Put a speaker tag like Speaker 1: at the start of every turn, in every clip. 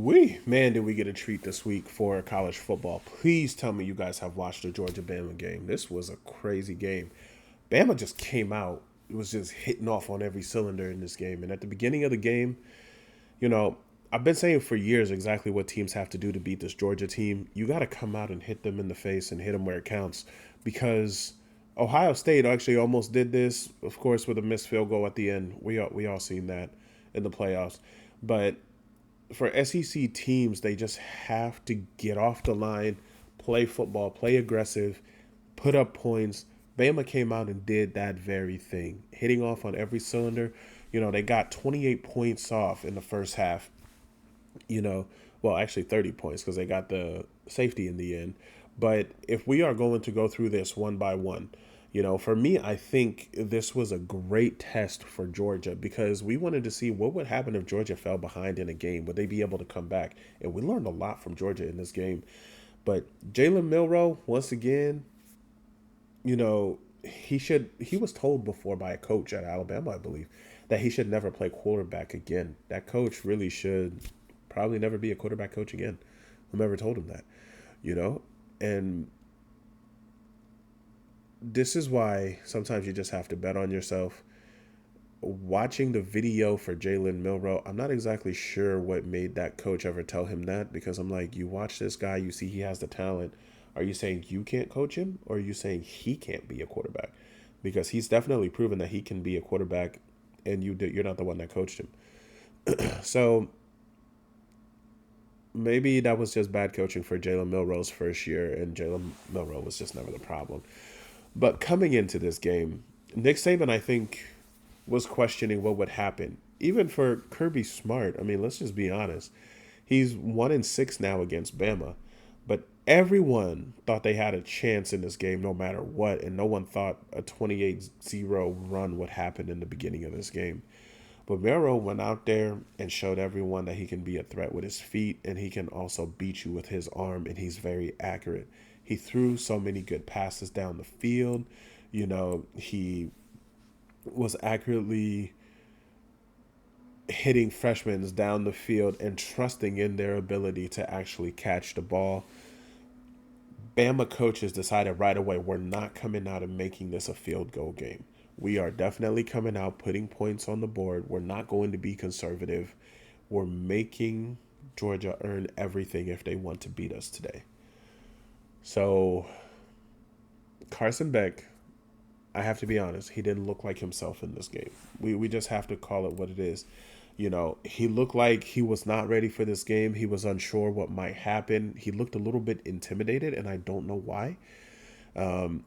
Speaker 1: Man, did we get a treat this week for college football. Please tell me you guys have watched the Georgia Bama game. This was a crazy game. Bama just came out. It was just hitting off on every cylinder in this game. And at the beginning of the game, you know, I've been saying for years exactly what teams have to do to beat this Georgia team. You got to come out and hit them in the face and hit them where it counts because Ohio State actually almost did this, of course, with a missed field goal at the end. We all seen that in the playoffs. But for SEC teams, they just have to get off the line, play football, play aggressive, put up points. Bama came out and did that very thing, hitting off on every cylinder. They got 28 points off in the first half. Well, actually 30 points because they got the safety in the end. But if we are going to go through this one by one, for me, I think this was a great test for Georgia because we wanted to see what would happen if Georgia fell behind in a game. Would they be able to come back? And we learned a lot from Georgia in this game. But Jalen Milroe, once again, he was told before by a coach at Alabama, I believe, that he should never play quarterback again. That coach really should probably never be a quarterback coach again. Whomever told him that, you know? And this is why sometimes you just have to bet on yourself. Watching the video for Jalen Milroe, I'm not exactly sure what made that coach ever tell him that because I'm like, you watch this guy, you see he has the talent. Are you saying you can't coach him or are you saying he can't be a quarterback? Because he's definitely proven that he can be a quarterback and you're not the one that coached him. So maybe that was just bad coaching for Jalen Milroe's first year and Jalen Milroe was just never the problem. But coming into this game, Nick Saban, I think, was questioning what would happen. Even for Kirby Smart, I mean, let's just be honest. He's 1-6 now against Bama, but everyone thought they had a chance in this game no matter what, and no one thought a 28-0 run would happen in the beginning of this game. But Mero went out there and showed everyone that he can be a threat with his feet and he can also beat you with his arm, and he's very accurate. He threw so many good passes down the field. He was accurately hitting freshmen down the field and trusting in their ability to actually catch the ball. Bama coaches decided right away, we're not coming out and making this a field goal game. We are definitely coming out, putting points on the board. We're not going to be conservative. We're making Georgia earn everything if they want to beat us today. So, Carson Beck, I have to be honest, he didn't look like himself in this game. We just have to call it what it is. He looked like he was not ready for this game. He was unsure what might happen. He looked a little bit intimidated, and I don't know why.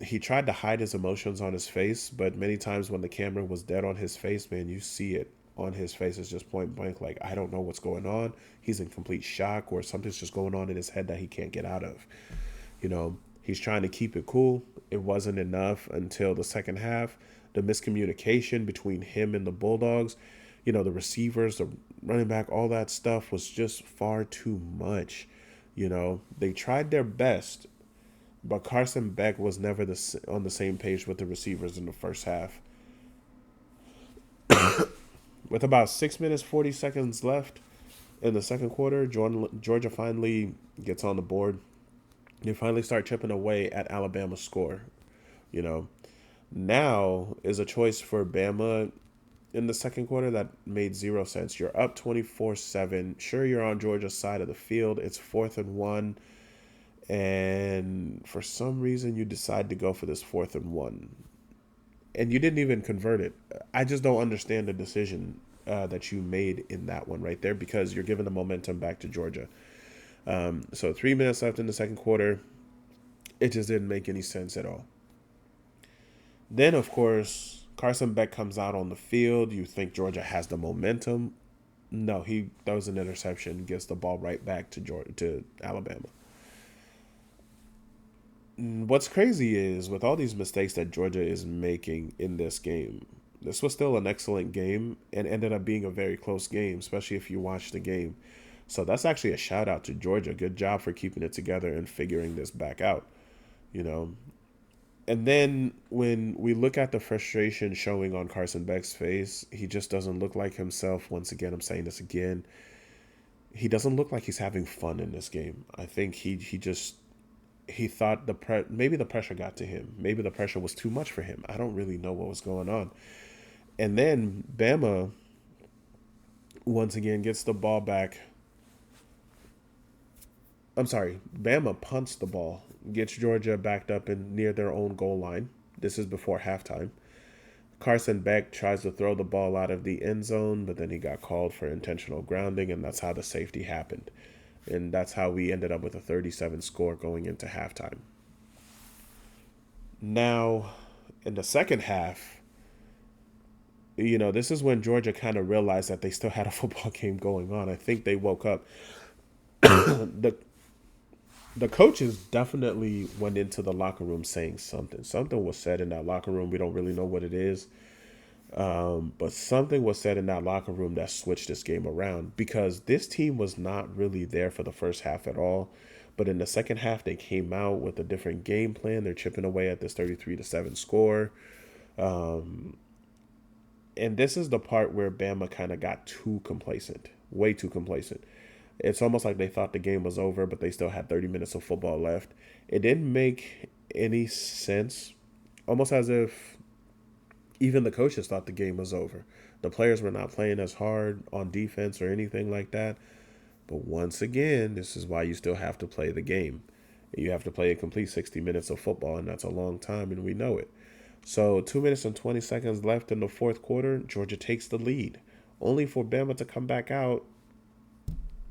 Speaker 1: He tried to hide his emotions on his face, but many times when the camera was dead on his face, man, you see it on his face. It's just point blank, like, I don't know what's going on. He's in complete shock, or something's just going on in his head that he can't get out of. He's trying to keep it cool. It wasn't enough until the second half. The miscommunication between him and the Bulldogs, the receivers, the running back, all that stuff was just far too much. They tried their best, but Carson Beck was never on the same page with the receivers in the first half. With about 6 minutes, 40 seconds left in the second quarter, Georgia finally gets on the board. They finally start chipping away at Alabama's score. You know, now is a choice for Bama in the second quarter that made zero sense. You're up 24-7. Sure, you're on Georgia's side of the field. It's 4th and 1. And for some reason, you decide to go for this 4th and 1. And you didn't even convert it. I just don't understand the decision that you made in that one right there because you're giving the momentum back to Georgia. So 3 minutes left in the second quarter. It just didn't make any sense at all. Then, of course, Carson Beck comes out on the field. You think Georgia has the momentum. No, he throws an interception, gets the ball right back to Alabama. What's crazy is with all these mistakes that Georgia is making in this game, this was still an excellent game and ended up being a very close game, especially if you watch the game. So that's actually a shout out to Georgia. Good job for keeping it together and figuring this back out, you know. And then when we look at the frustration showing on Carson Beck's face, he just doesn't look like himself. Once again, I'm saying this again. he doesn't look like he's having fun in this game. I think he thought maybe the pressure got to him. Maybe the pressure was too much for him. I don't really know what was going on. And then Bama once again gets the ball back. I'm sorry, Bama punts the ball, gets Georgia backed up and near their own goal line. This is before halftime. Carson Beck tries to throw the ball out of the end zone, but then he got called for intentional grounding, and that's how the safety happened. And that's how we ended up with a 37 score going into halftime. Now, in the second half, this is when Georgia kind of realized that they still had a football game going on. I think they woke up. the The coaches definitely went into the locker room saying something. Something was said in that locker room. We don't really know what it is. But something was said in that locker room that switched this game around because this team was not really there for the first half at all. But in the second half, they came out with a different game plan. They're chipping away at this 33-7 score. And this is the part where Bama kind of got too complacent, way too complacent. It's almost like they thought the game was over, but they still had 30 minutes of football left. It didn't make any sense, almost as if even the coaches thought the game was over. The players were not playing as hard on defense or anything like that. But once again, this is why you still have to play the game. You have to play a complete 60 minutes of football, and that's a long time, and we know it. So 2 minutes and 20 seconds left in the fourth quarter, Georgia takes the lead, only for Bama to come back out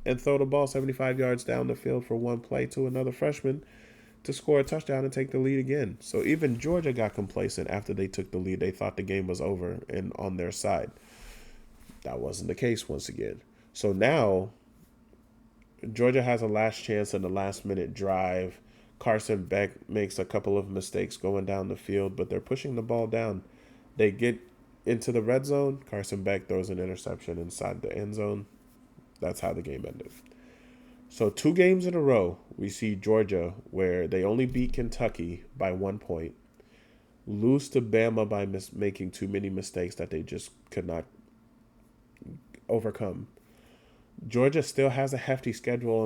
Speaker 1: and throw the ball 75 yards down the field for one play to another freshman to score a touchdown and take the lead again. So even Georgia got complacent after they took the lead. They thought the game was over and on their side. That wasn't the case once again. So now Georgia has a last chance in the last minute drive. Carson Beck makes a couple of mistakes going down the field, but they're pushing the ball down. They get into the red zone. Carson Beck throws an interception inside the end zone. That's how the game ended. So 2 games in a row, we see Georgia where they only beat Kentucky by 1 point, lose to Bama by making too many mistakes that they just could not overcome. Georgia still has a hefty schedule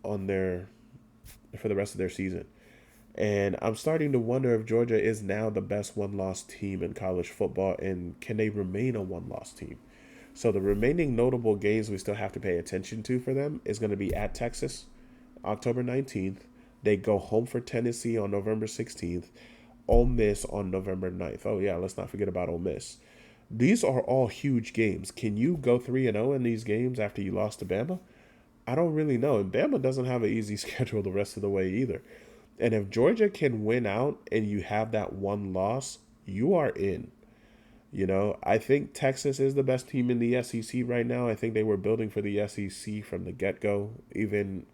Speaker 1: on their for the rest of their season. And I'm starting to wonder if Georgia is now the best one-loss team in college football, and can they remain a one-loss team? So the remaining notable games we still have to pay attention to for them is going to be at Texas, October 19th. They go home for Tennessee on November 16th. Ole Miss on November 9th. Oh, yeah, let's not forget about Ole Miss. These are all huge games. Can you go 3-0 in these games after you lost to Bama? I don't really know. And Bama doesn't have an easy schedule the rest of the way either. And if Georgia can win out and you have that one loss, you are in. I think Texas is the best team in the SEC right now. I think they were building for the SEC from the get-go, even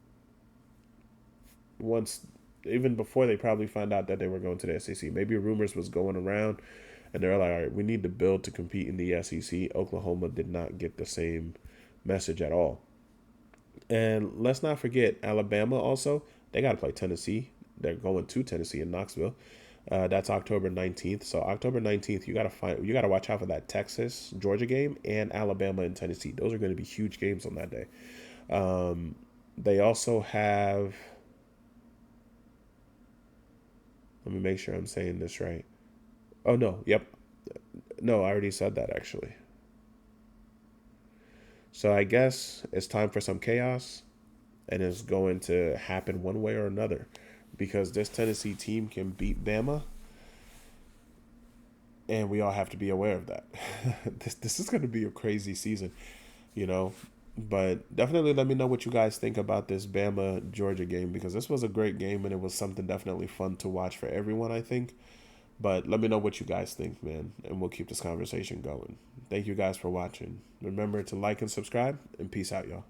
Speaker 1: before they probably found out that they were going to the SEC. Maybe rumors was going around, and they're like, all right, we need to build to compete in the SEC. Oklahoma did not get the same message at all. And let's not forget, Alabama also, they got to play Tennessee. They're going to Tennessee in Knoxville. That's October 19th. So October 19th, you gotta watch out for that Texas Georgia game and Alabama and Tennessee. Those are going to be huge games on that day. They also have. Let me make sure I'm saying this right. Oh no, yep, no, I already said that actually. So I guess it's time for some chaos, and it's going to happen one way or another, because this Tennessee team can beat Bama, and we all have to be aware of that. This is going to be a crazy season, you know. But definitely let me know what you guys think about this Bama Georgia game, because this was a great game and it was something definitely fun to watch for everyone, I think. But let me know what you guys think, man, and we'll keep this conversation going. Thank you guys for watching. Remember to like and subscribe, and peace out, y'all.